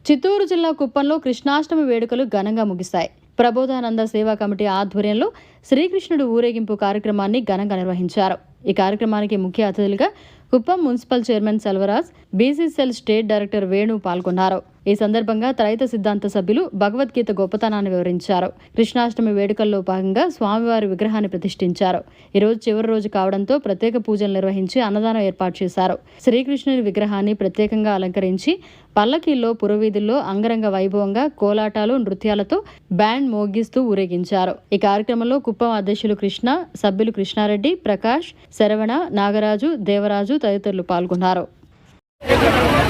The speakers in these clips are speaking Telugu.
చిత్తూరు జిల్లా కుప్పంలో కృష్ణాష్టమి వేడుకలు ఘనంగా ముగిశాయి. ప్రబోధానంద సేవా కమిటీ ఆధ్వర్యంలో శ్రీకృష్ణుడు ఊరేగింపు కార్యక్రమాన్ని ఘనంగా నిర్వహించారు. ఈ కార్యక్రమానికి ముఖ్య అతిథులుగా Kuppam municipal chairman Selvaraj, BCCL state director Venu పాల్గొన్నారు. ఈ సందర్భంగా త్రైత సిద్ధాంత సభ్యులు భగవద్గీత గొప్పతనాన్ని వివరించారు. కృష్ణాష్టమి వేడుకల్లో భాగంగా స్వామివారి విగ్రహాన్ని ప్రతిష్ఠించారు. ఈ రోజు చివరి రోజు కావడంతో ప్రత్యేక పూజలు నిర్వహించి అన్నదానం ఏర్పాటు చేశారు. శ్రీకృష్ణుని విగ్రహాన్ని ప్రత్యేకంగా అలంకరించి పల్లకీల్లో పురవీధుల్లో అంగరంగ వైభవంగా కోలాటాలు, నృత్యాలతో బ్యాండ్ మోగిస్తూ ఊరేగించారు. ఈ కార్యక్రమంలో కుప్పం అధ్యక్షులు కృష్ణ, సభ్యులు కృష్ణారెడ్డి, ప్రకాష్, శరవణ, నాగరాజు, దేవరాజు తదితరులు పాల్గొన్నారు.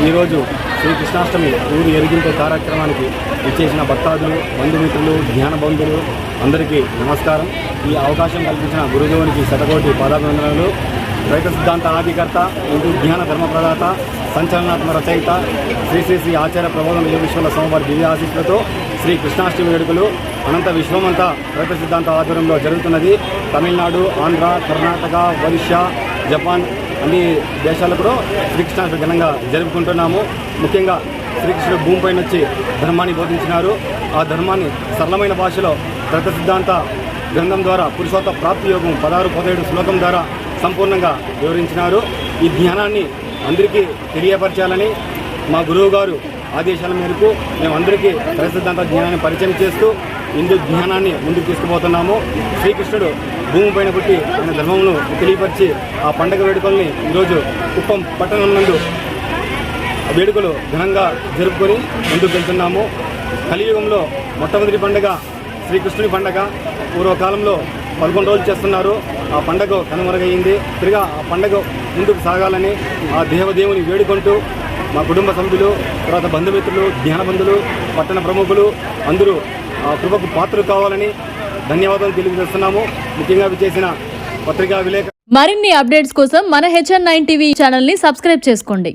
ఈరోజు శ్రీ కృష్ణాష్టమి ఊరు ఎరిగింపు కార్యక్రమానికి ఇచ్చేసిన భక్తాదులు, బంధుమిత్రులు, జ్ఞాన బంధువులు అందరికీ నమస్కారం. ఈ అవకాశం కల్పించిన గురుదేవునికి శతకోటి పాదాభివందనలు. రైత సిద్ధాంత ఆదికర్త, హిందూ జ్ఞాన ధర్మప్రదాత, సంచలనాత్మక రచయిత శ్రీ శ్రీ శ్రీ ఆచార్య ప్రబోధన యోగేశ్వర స్వామివారి దివ్య ఆశీస్సులతో శ్రీ కృష్ణాష్టమి వేడుకలు అనంత విశ్వమంతా రైత సిద్ధాంత ఆధ్వర్యంలో జరుగుతున్నది. తమిళనాడు, ఆంధ్ర, కర్ణాటక, ఒరిస్సా, జపాన్ అన్ని దేశాల్లో కూడా శ్రీకృష్ణాష్టమి ఘనంగా జరుపుకుంటున్నాము. ముఖ్యంగా శ్రీకృష్ణుడు భూమిపైన వచ్చి ధర్మాన్ని బోధించినారు. ఆ ధర్మాన్ని సరళమైన భాషలో రైత సిద్ధాంత గ్రంథం ద్వారా పురుషోత్త ప్రాప్తి యోగం 16-17 శ్లోకం ద్వారా సంపూర్ణంగా వివరించినారు. ఈ జ్ఞానాన్ని అందరికీ తెలియపరచాలని మా గురువు గారు ఆదేశాల మేరకు మేమందరికీ రైత సిద్ధాంత జ్ఞానాన్ని పరిచయం చేస్తూ హిందూ జ్ఞానాన్ని ముందుకు తీసుకుపోతున్నాము. శ్రీకృష్ణుడు భూమిపైన పుట్టి ఆయన ధర్మమును తెలియపరిచి ఆ పండుగ వేడుకల్ని ఈరోజు కుప్పం పట్టణం నందు వేడుకలు ఘనంగా జరుపుకొని ముందుకు వెళ్తున్నాము. కలియుగంలో మొట్టమొదటి పండుగ శ్రీకృష్ణుని పండుగ. పూర్వకాలంలో 11 రోజులు చేస్తున్నారు. ఆ పండుగ కనుమరుగైంది. తిరిగా ఆ పండుగ ముందుకు సాగాలని ఆ దేవదేవుని వేడుకుంటూ మా కుటుంబ సభ్యులు, తర్వాత బంధుమిత్రులు, జ్ఞానబంధులు, పట్టణ ప్రముఖులు అందరూ ఆ కృపకు పాత్రలు కావాలని ధన్యవాదాలు తెలియజేస్తున్నాము. ముఖ్యంగా విచ్చేసిన పత్రికా విలేకరు. మరిన్ని అప్డేట్స్ కోసం మన HN9 టీవీ ఛానల్ ని సబ్స్క్రైబ్ చేసుకోండి.